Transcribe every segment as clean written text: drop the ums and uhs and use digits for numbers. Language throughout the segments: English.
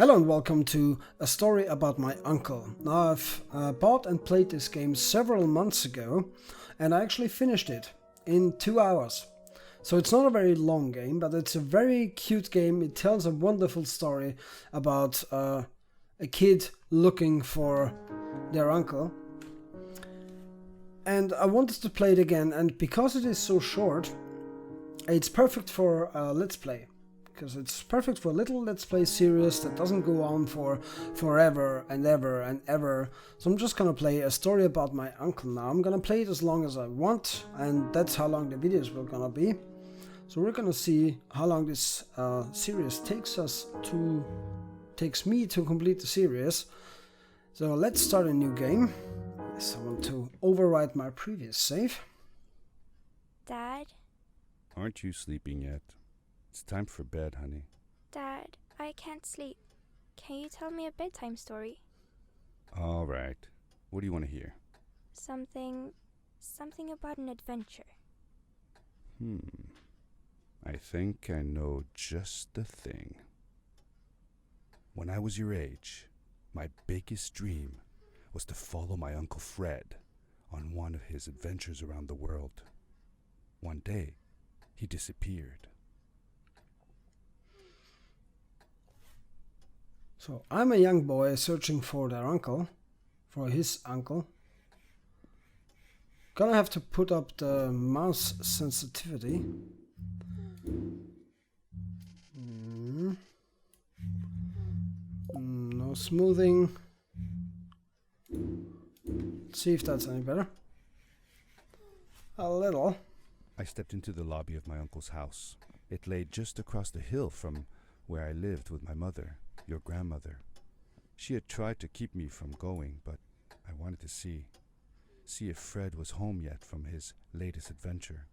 Hello and welcome to A Story About My Uncle. Now I've bought and played this game several months ago and I actually finished it in 2 hours. So it's not a very long game, but it's a very cute game. It tells a wonderful story about a kid looking for their uncle. And I wanted to play it again, and because it is so short, it's perfect for Let's Play. Because it's perfect for a little Let's Play series that doesn't go on for forever and ever and ever. So I'm just gonna play A Story About My Uncle now. I'm gonna play it as long as I want, and that's how long the videos will gonna be. So we're gonna see how long this series takes me to complete the series. So let's start a new game. Yes, I want to overwrite my previous save. Dad? Aren't you sleeping yet? It's time for bed, honey. Dad, I can't sleep. Can you tell me a bedtime story? All right. What do you want to hear? Something about an adventure. I think I know just the thing. When I was your age, my biggest dream was to follow my Uncle Fred on one of his adventures around the world. One day, he disappeared. So I'm a young boy searching for his uncle. Gonna have to put up the mouse sensitivity. No smoothing. Let's see if that's any better. A little. I stepped into the lobby of my uncle's house. It lay just across the hill from where I lived with my mother, your grandmother. She had tried to keep me from going, but I wanted to see if Fred was home yet from his latest adventure.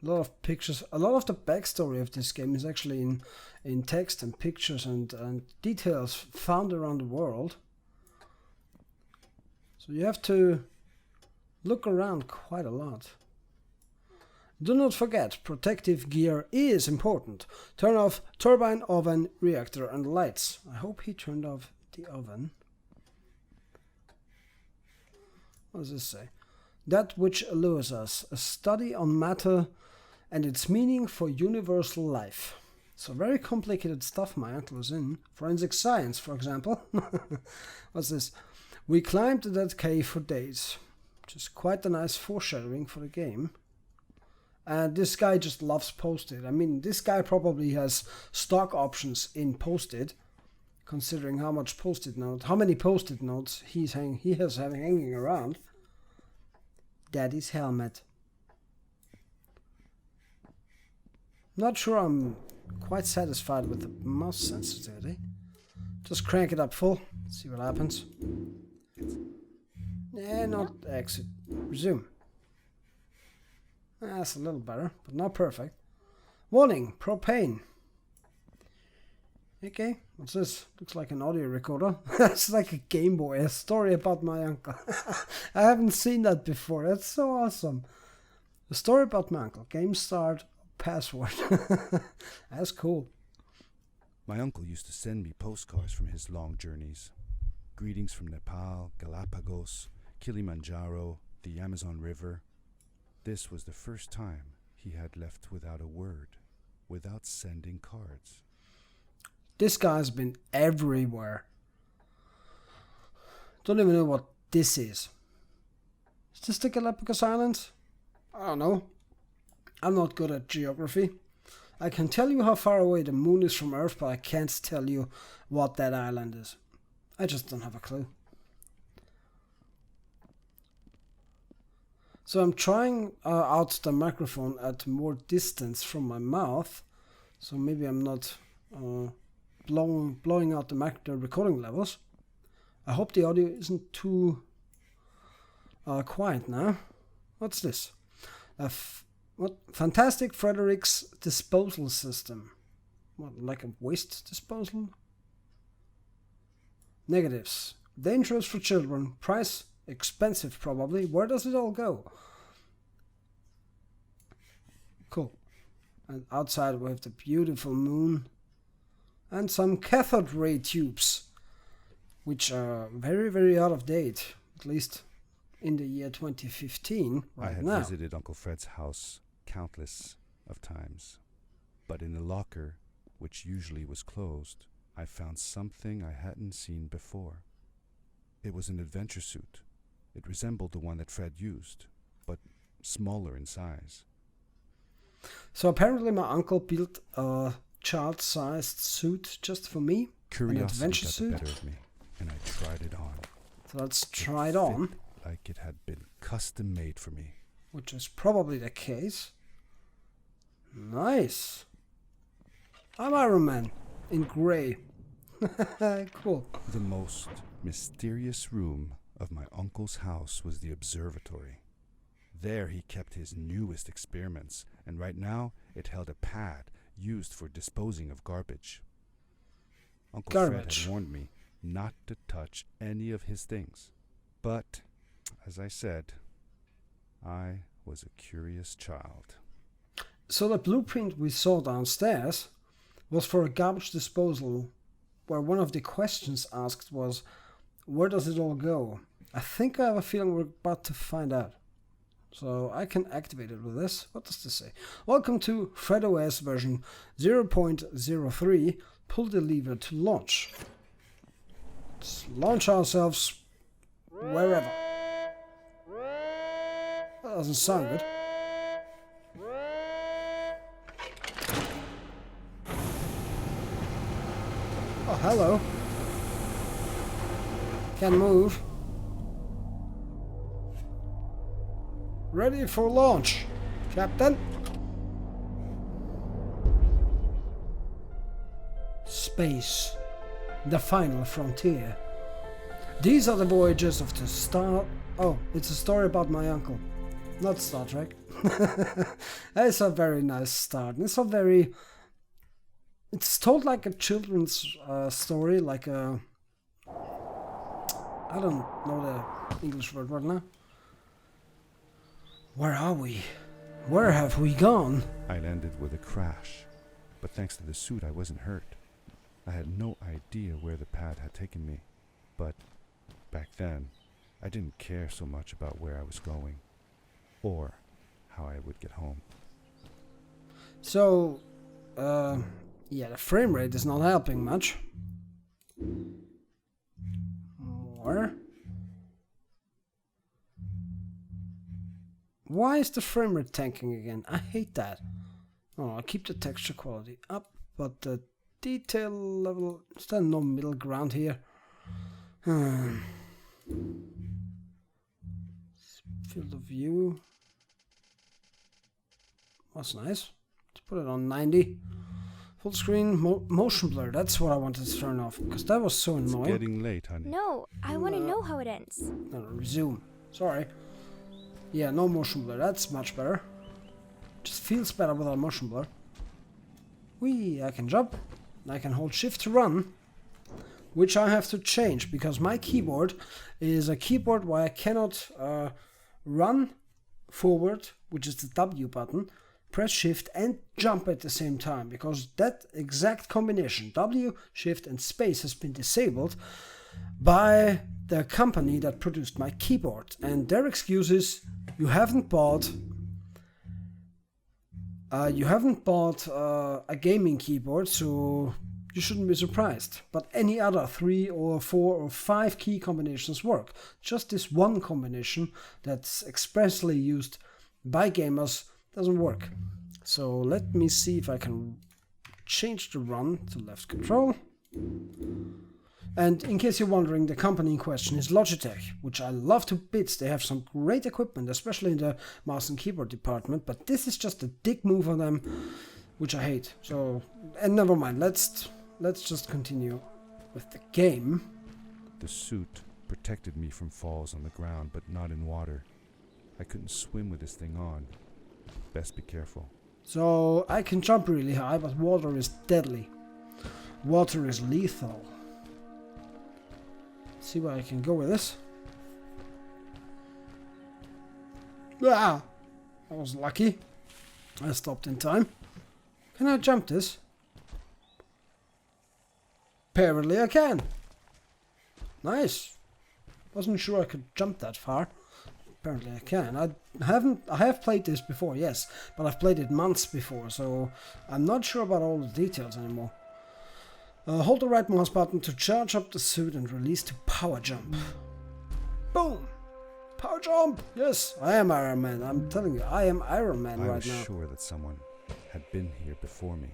A lot of pictures. A lot of the backstory of this game is actually in text and pictures and details found around the world. So you have to look around quite a lot. Do not forget, protective gear is important. Turn off turbine, oven, reactor and lights. I hope he turned off the oven. What does this say? That which allures us, a study on matter and its meaning for universal life. So very complicated stuff my uncle is in. Forensic science, for example. What's this? We climbed that cave for days. Which is quite a nice foreshadowing for the game. And this guy just loves Post-it. I mean, this guy probably has stock options in Post-it, considering how many Post-it notes he has hanging around. Daddy's helmet. Not sure I'm quite satisfied with the mouse sensitivity. Just crank it up full, see what happens. Not exit. Resume. That's a little better, but not perfect. Warning, propane. Okay, what's this? Looks like an audio recorder. It's like a Game Boy, A Story About My Uncle. I haven't seen that before. That's so awesome. A Story About My Uncle. Game start, password. That's cool. My uncle used to send me postcards from his long journeys. Greetings from Nepal, Galapagos, Kilimanjaro, the Amazon River. This was the first time he had left without a word, without sending cards. This guy's been everywhere. Don't even know what this is. Is this the Galapagos Islands? I don't know. I'm not good at geography. I can tell you how far away the moon is from Earth, but I can't tell you what that island is. I just don't have a clue. So I'm trying out the microphone at more distance from my mouth, so maybe I'm not blowing out the recording levels. I hope the audio isn't too quiet now. What's this? What? Fantastic Frederick's disposal system. What, like a waste disposal? Negatives. Dangerous for children. Price expensive probably. Where does it all go? Cool. And outside we have the beautiful moon. and some cathode ray tubes, which are very, very out of date, at least in the year 2015 I right had now. visited Uncle Fred's house countless of times, but in the locker, which usually was closed, I found something I hadn't seen before. It was an adventure suit. It resembled the one that Fred used, but smaller in size. So apparently my uncle built a child-sized suit just for me. Curiosity adventure got suit? the better of me, and I tried it on. So let's try it on, Like it had been custom made for me. which is probably the case. Nice. I'm Iron Man in grey. Cool. The most mysterious room of my uncle's house was the observatory. There he kept his newest experiments, and right now it held a pad used for disposing of garbage. Uncle Fred Garbage. had warned me not to touch any of his things. But, as I said, I was a curious child. So the blueprint we saw downstairs was for a garbage disposal, where one of the questions asked was, where does it all go? I think I have a feeling we're about to find out. So I can activate it with this. What does this say? Welcome to FredOS version 0.03. Pull the lever to launch. Let's launch ourselves wherever. That doesn't sound good. Oh, hello. Can move. Ready for launch, Captain. Space, the final frontier. These are the voyages of the Star... Oh, it's a story about my uncle, not Star Trek. It's a very nice start. It's a very... It's told like a children's story, like a... I don't know the English word right now. Where are we? Where have we gone? I landed with a crash, but thanks to the suit I wasn't hurt. I had no idea where the pad had taken me, but back then I didn't care so much about where I was going, or how I would get home. So, yeah, the frame rate is not helping much. More. Why is the frame rate tanking again? I hate that. Oh, I'll keep the texture quality up, but the detail level, is there no middle ground here? Field of view. That's nice. Let's put it on 90. Full screen motion blur. That's what I wanted to turn off, because that was so It's annoying. getting late, honey. No, I want to know how it ends. No, resume. Sorry. Yeah, no motion blur. That's much better. Just feels better without motion blur. Whee! I can jump. I can hold shift to run, which I have to change because my keyboard is a keyboard where I cannot run forward, which is the W button, press shift and jump at the same time, because that exact combination, W, shift and space, has been disabled by the company that produced my keyboard. And their excuse is, you haven't bought a gaming keyboard, so you shouldn't be surprised. But any other 3 or 4 or 5 key combinations work. Just this one combination that's expressly used by gamers doesn't work. So let me see if I can change the run to left control. And in case you're wondering, the company in question is Logitech, which I love to bits. They have some great equipment, especially in the mouse and keyboard department, but this is just a dick move on them, which I hate. So, and never mind, let's just continue with the game. The suit protected me from falls on the ground, but not in water. I couldn't swim with this thing on. Best be careful. So, I can jump really high, but water is deadly. Water is lethal. See where I can go with this. Ah! I was lucky. I stopped in time. Can I jump this? Apparently I can. Nice. Wasn't sure I could jump that far. Apparently I can. I have played this before, yes, but I've played it months before, so I'm not sure about all the details anymore. Hold the right mouse button to charge up the suit and release to power jump. Boom! Power jump! Yes, I am Iron Man. I'm telling you, I am Iron Man right now. I was sure that someone had been here before me.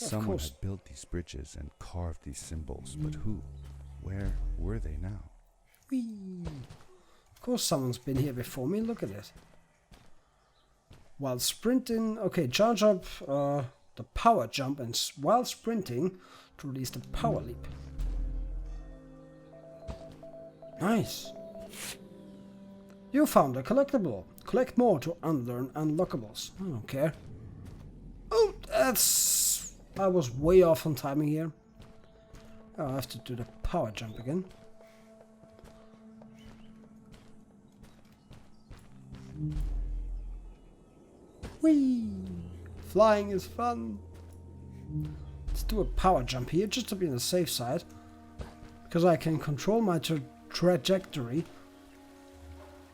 Yeah, Someone had built these bridges and carved these symbols, but who? Where were they now? Whee! Of course someone's been here before me, look at it. While sprinting, okay, charge up the power jump and while sprinting to release the power leap. Nice. You found a collectible. Collect more to unlearn unlockables. I don't care. Oh, I was way off on timing here. Oh, I have to do the power jump again. Whee! Flying is fun. Let's do a power jump here just to be on the safe side. Because I can control my trajectory.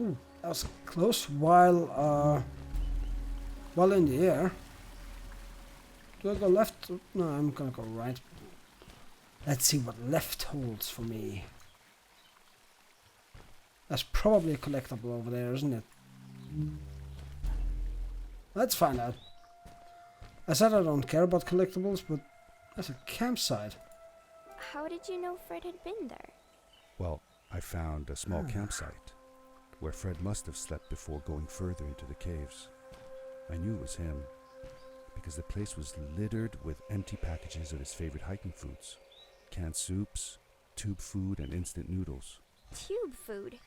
Ooh, that was close. While in the air. Do I go left? No, I'm gonna go right. Let's see what left holds for me. That's probably a collectible over there, isn't it? Let's find out. I said I don't care about collectibles, but there's a campsite. How did you know Fred had been there? Well, I found a small campsite where Fred must have slept before going further into the caves. I knew it was him because the place was littered with empty packages of his favorite hiking foods. Canned soups, tube food, and instant noodles. Tube food?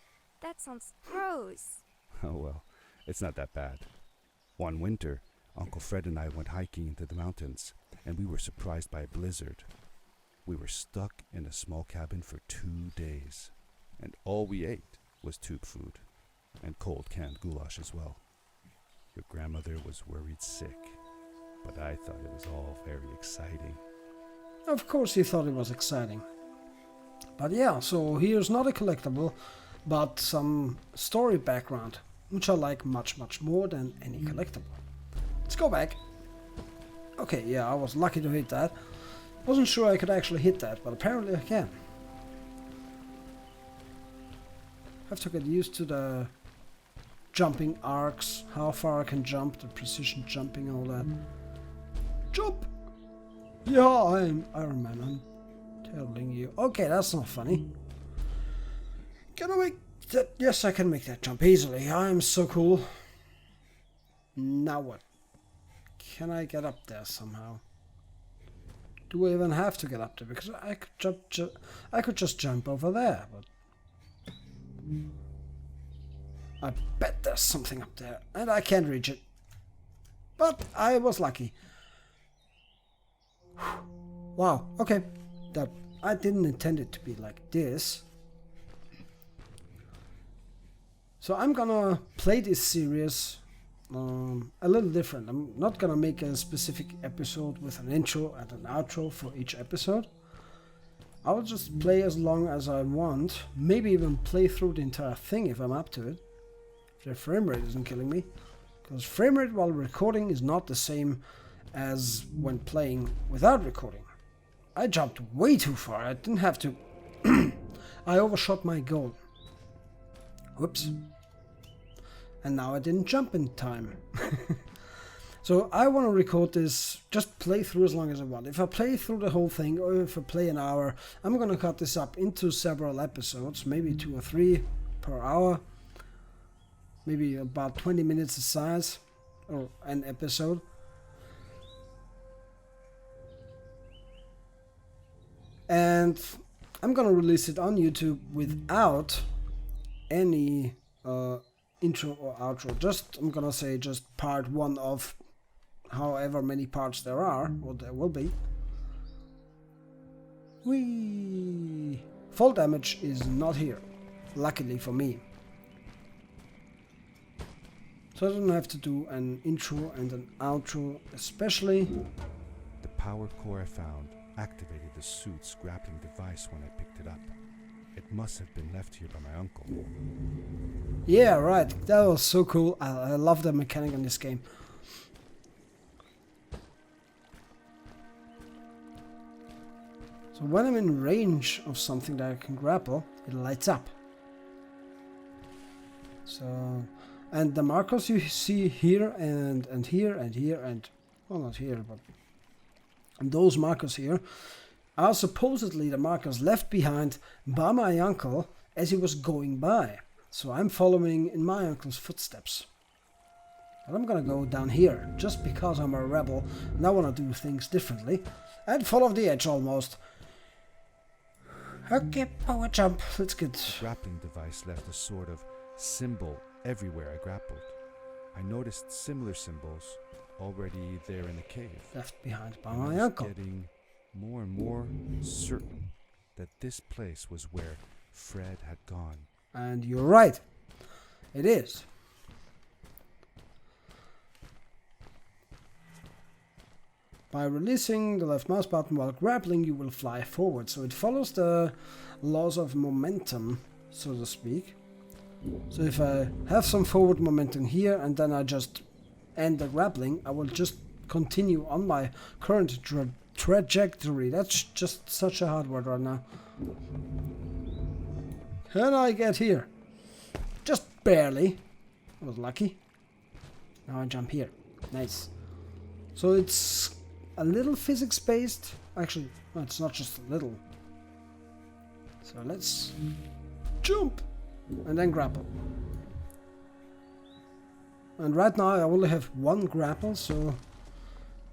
That sounds gross. Oh well, it's not that bad. One winter, Uncle Fred and I went hiking into the mountains, and we were surprised by a blizzard. We were stuck in a small cabin for 2 days, and all we ate was tube food, and cold canned goulash as well. Your grandmother was worried sick, but I thought it was all very exciting. Of course he thought it was exciting. But yeah, so here's not a collectible, but some story background, which I like much, much more than any collectible. Let's go back. Okay, yeah, I was lucky to hit that. Wasn't sure I could actually hit that, but apparently I can. Have to get used to the jumping arcs, how far I can jump, the precision jumping, all that. Jump! Yeah, I'm Iron Man, I'm telling you. Okay, that's not funny. Can I make that? Yes, I can make that jump easily. I'm so cool. Now what? Can I get up there somehow? Do I even have to get up there? Because I could I could just jump over there, but I bet there's something up there, and I can't reach it. But I was lucky. Wow. Okay, that I didn't intend it to be like this. So I'm gonna play this series a little different. I'm not gonna make a specific episode with an intro and an outro for each episode. I'll just play as long as I want, maybe even play through the entire thing if I'm up to it. If the frame rate isn't killing me. Because frame rate while recording is not the same as when playing without recording. I jumped way too far, I didn't have to. I overshot my goal. Whoops. And now I didn't jump in time. So I want to record this, just play through as long as I want. If I play through the whole thing, or if I play an hour, I'm going to cut this up into several episodes, maybe 2 or 3 per hour. Maybe about 20 minutes a size, or an episode. And I'm going to release it on YouTube without any intro or outro. Just, I'm going to say just part 1 of however many parts there are, or there will be. Whee! Fall damage is not here, luckily for me. So I don't have to do an intro and an outro, especially. The power core I found activated the suit's grappling device when I picked it up. It must have been left here by my uncle. Yeah, right. That was so cool. I love the mechanic in this game. So when I'm in range of something that I can grapple, it lights up. So, and the markers you see here and here and here and, well, not here, but and those markers here are supposedly the markers left behind by my uncle as he was going by. So I'm following in my uncle's footsteps. And I'm gonna go down here, just because I'm a rebel and I wanna do things differently. And fall off the edge almost. Okay, power jump. Let's get... The grappling device left a sort of symbol everywhere I grappled. I noticed similar symbols already there in the cave. Left behind by And my I was uncle. getting more and more certain that this place was where Fred had gone. And you're right. It is. By releasing the left mouse button while grappling, you will fly forward. So it follows the laws of momentum, so to speak. So if I have some forward momentum here and then I just end the grappling, I will just continue on my current trajectory. That's just such a hard word right now. Can I get here? Just barely. I was lucky. Now I jump here. Nice. So it's a little physics based. Actually, no, it's not just a little. So let's jump and then grapple. And right now I only have one grapple, so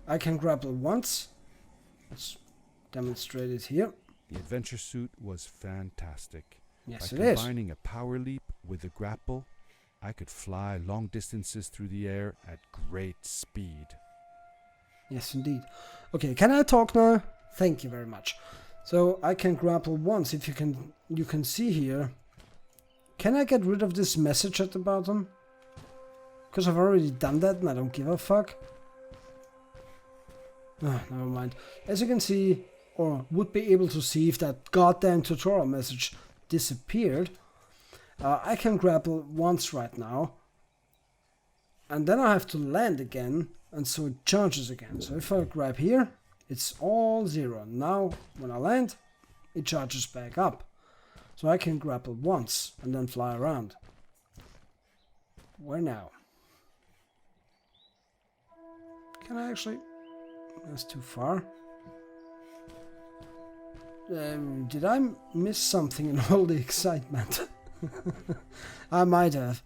I can grapple once. Let's demonstrate it here. The adventure suit was fantastic. Yes, By it is. combining a power leap with a grapple, I could fly long distances through the air at great speed. Yes, indeed. Okay, can I talk now? Thank you very much. So I can grapple once. If you can see here. Can I get rid of this message at the bottom? Because I've already done that and I don't give a fuck. Ah, never mind. As you can see, or would be able to see if that goddamn tutorial message disappeared, I can grapple once right now. And then I have to land again, and so it charges again. So if I grab here, it's all zero. Now, when I land, it charges back up. So I can grapple once and then fly around. Where now? Can I actually... That's too far. Did I miss something in all the excitement? I might have.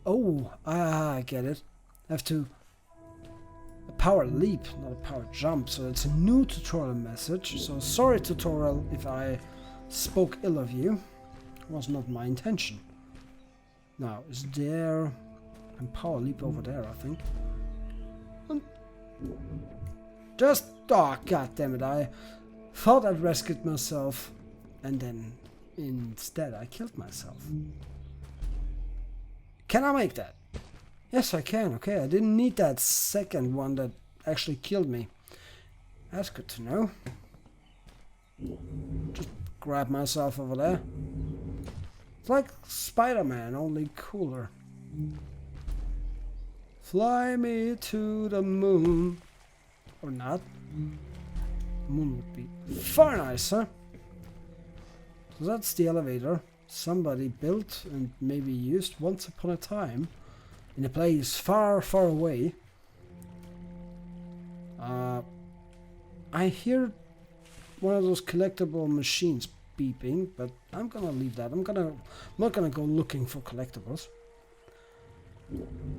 Oh, I get it. I have to... A power leap, not a power jump. So it's a new tutorial message. So sorry tutorial if I spoke ill of you. It was not my intention. Now, is there... a power leap over there, I think. Just... Oh, god damn it, I thought I'd rescued myself. And then, instead, I killed myself. Can I make that? Yes, I can. Okay, I didn't need that second one that actually killed me. That's good to know. Just grab myself over there. It's like Spider-Man, only cooler. Fly me to the moon. Or not. The moon would be far nicer. So that's the elevator somebody built and maybe used once upon a time in a place far, far away. I hear one of those collectible machines beeping, but I'm gonna leave that. I'm not gonna go looking for collectibles.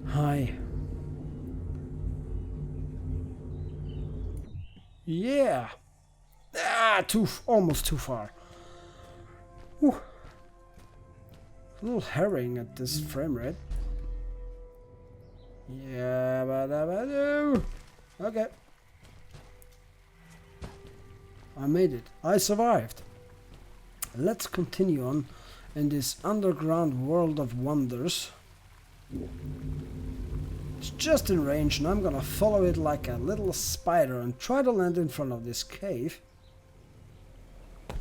Hi. Yeah. Ah, almost too far. Whew. A little harrowing at this frame rate. Yeah, but okay. I made it. I survived. Let's continue on in this underground world of wonders. It's just in range and I'm gonna follow it like a little spider and try to land in front of this cave.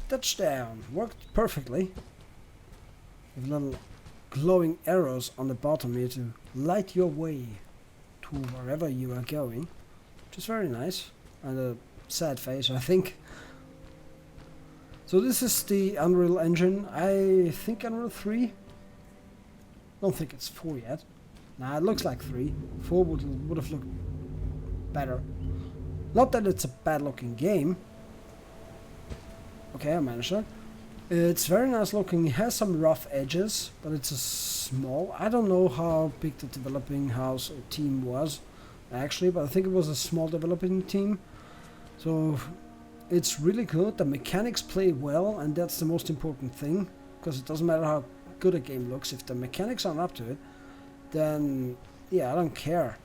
Touchdown! Worked perfectly. With little glowing arrows on the bottom here to light your way to wherever you are going. Which is very nice. And a sad face, I think. So this is the Unreal Engine. I think Unreal 3. Don't think it's 4 yet. Nah, it looks like 3. 4 would have looked better. Not that it's a bad looking game. Okay, I managed that. It's very nice looking. It has some rough edges, but it's a small. I don't know how big the developing house or team was, actually, but I think it was a small developing team. So it's really good. The mechanics play well, and that's the most important thing, because it doesn't matter how good a game looks. If the mechanics aren't up to it, then yeah, I don't care.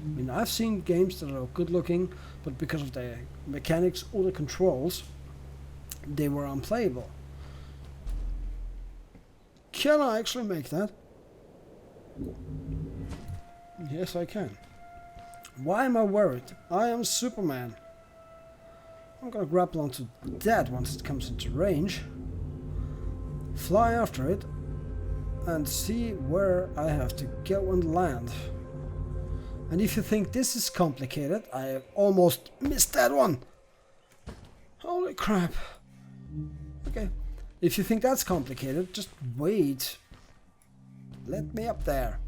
I mean, I've seen games that are good looking, but because of the mechanics or the controls, they were unplayable. Can I actually make that? Yes, I can. Why am I worried? I am Superman. I'm gonna grapple onto that once it comes into range. Fly after it. And see where I have to go and land. And if you think this is complicated, I almost missed that one. Holy crap. Okay. If you think that's complicated, just wait. Let me up there.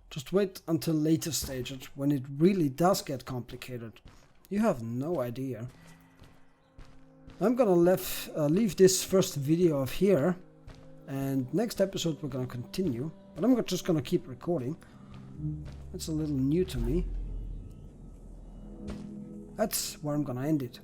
Just wait until later stages when it really does get complicated. You have no idea. I'm gonna leave this first video off here. And next episode we're gonna continue. But I'm just gonna keep recording. It's a little new to me. That's where I'm gonna end it.